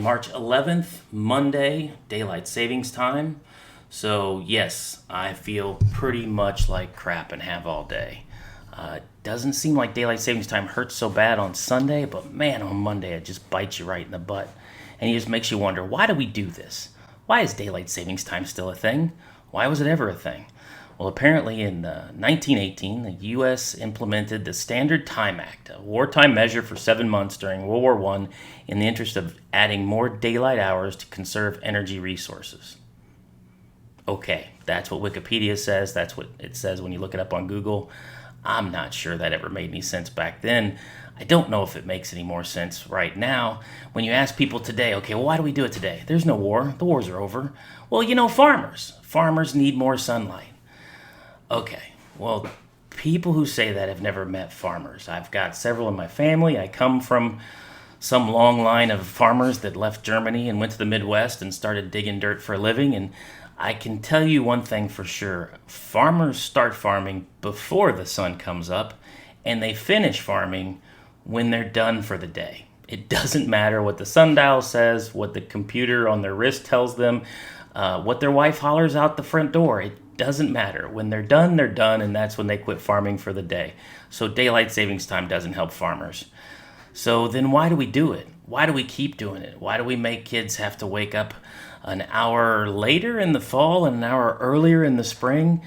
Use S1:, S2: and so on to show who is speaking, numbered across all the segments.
S1: March 11th, Monday, daylight savings time. So, yes, I feel pretty much like crap and have all day. Doesn't seem like daylight savings time hurts so bad on Sunday, but man, on Monday it just bites you right in the butt. And it just makes you wonder, why do we do this? Why is daylight savings time still a thing? Why was it ever a thing? Well, apparently in 1918, the U.S. implemented the Standard Time Act, a wartime measure for 7 months during World War I in the interest of adding more daylight hours to conserve energy resources. Okay, that's what Wikipedia says. That's what it says when you look it up on Google. I'm not sure that ever made any sense back then. I don't know if it makes any more sense right now. When you ask people today, okay, well, why do we do it today? There's no war. The wars are over. Well, farmers. Farmers need more sunlight. Okay, well, people who say that have never met farmers. I've got several in my family. I come from some long line of farmers that left Germany and went to the Midwest and started digging dirt for a living. And I can tell you one thing for sure. Farmers start farming before the sun comes up, and they finish farming when they're done for the day. It doesn't matter what the sundial says, what the computer on their wrist tells them, what their wife hollers out the front door. It doesn't matter. When they're done, and that's when they quit farming for the day. So daylight savings time doesn't help farmers. So then why do we do it? Why do we keep doing it? Why do we make kids have to wake up an hour later in the fall and an hour earlier in the spring?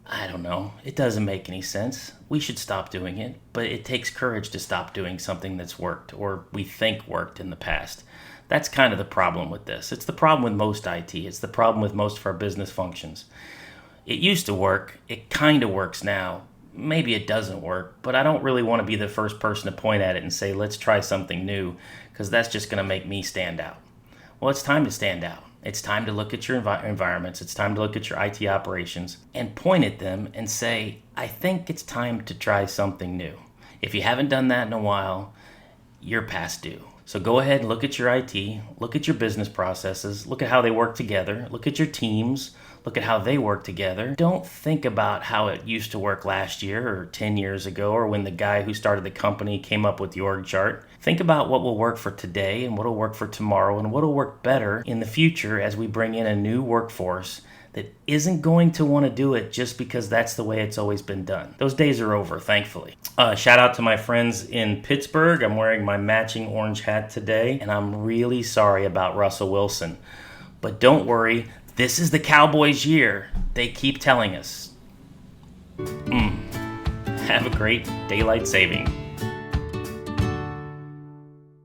S1: I don't know. It doesn't make any sense. We should stop doing it, but it takes courage to stop doing something that's worked or we think worked in the past. That's kind of the problem with this. It's the problem with most IT. It's the problem with most of our business functions. It used to work. It kind of works now. Maybe it doesn't work, but I don't really want to be the first person to point at it and say, let's try something new, because that's just going to make me stand out. Well, it's time to stand out. It's time to look at your environments. It's time to look at your IT operations and point at them and say, I think it's time to try something new. If you haven't done that in a while, you're past due. So go ahead and look at your IT, look at your business processes, look at how they work together, look at your teams, look at how they work together. Don't think about how it used to work last year or 10 years ago or when the guy who started the company came up with the org chart. Think about what will work for today and what will work for tomorrow and what will work better in the future as we bring in a new workforce that isn't going to want to do it just because that's the way it's always been done. Those days are over, thankfully. Shout out to my friends in Pittsburgh. I'm wearing my matching orange hat today, and I'm really sorry about Russell Wilson. But don't worry, this is the Cowboys' year. They keep telling us. Have a great daylight saving.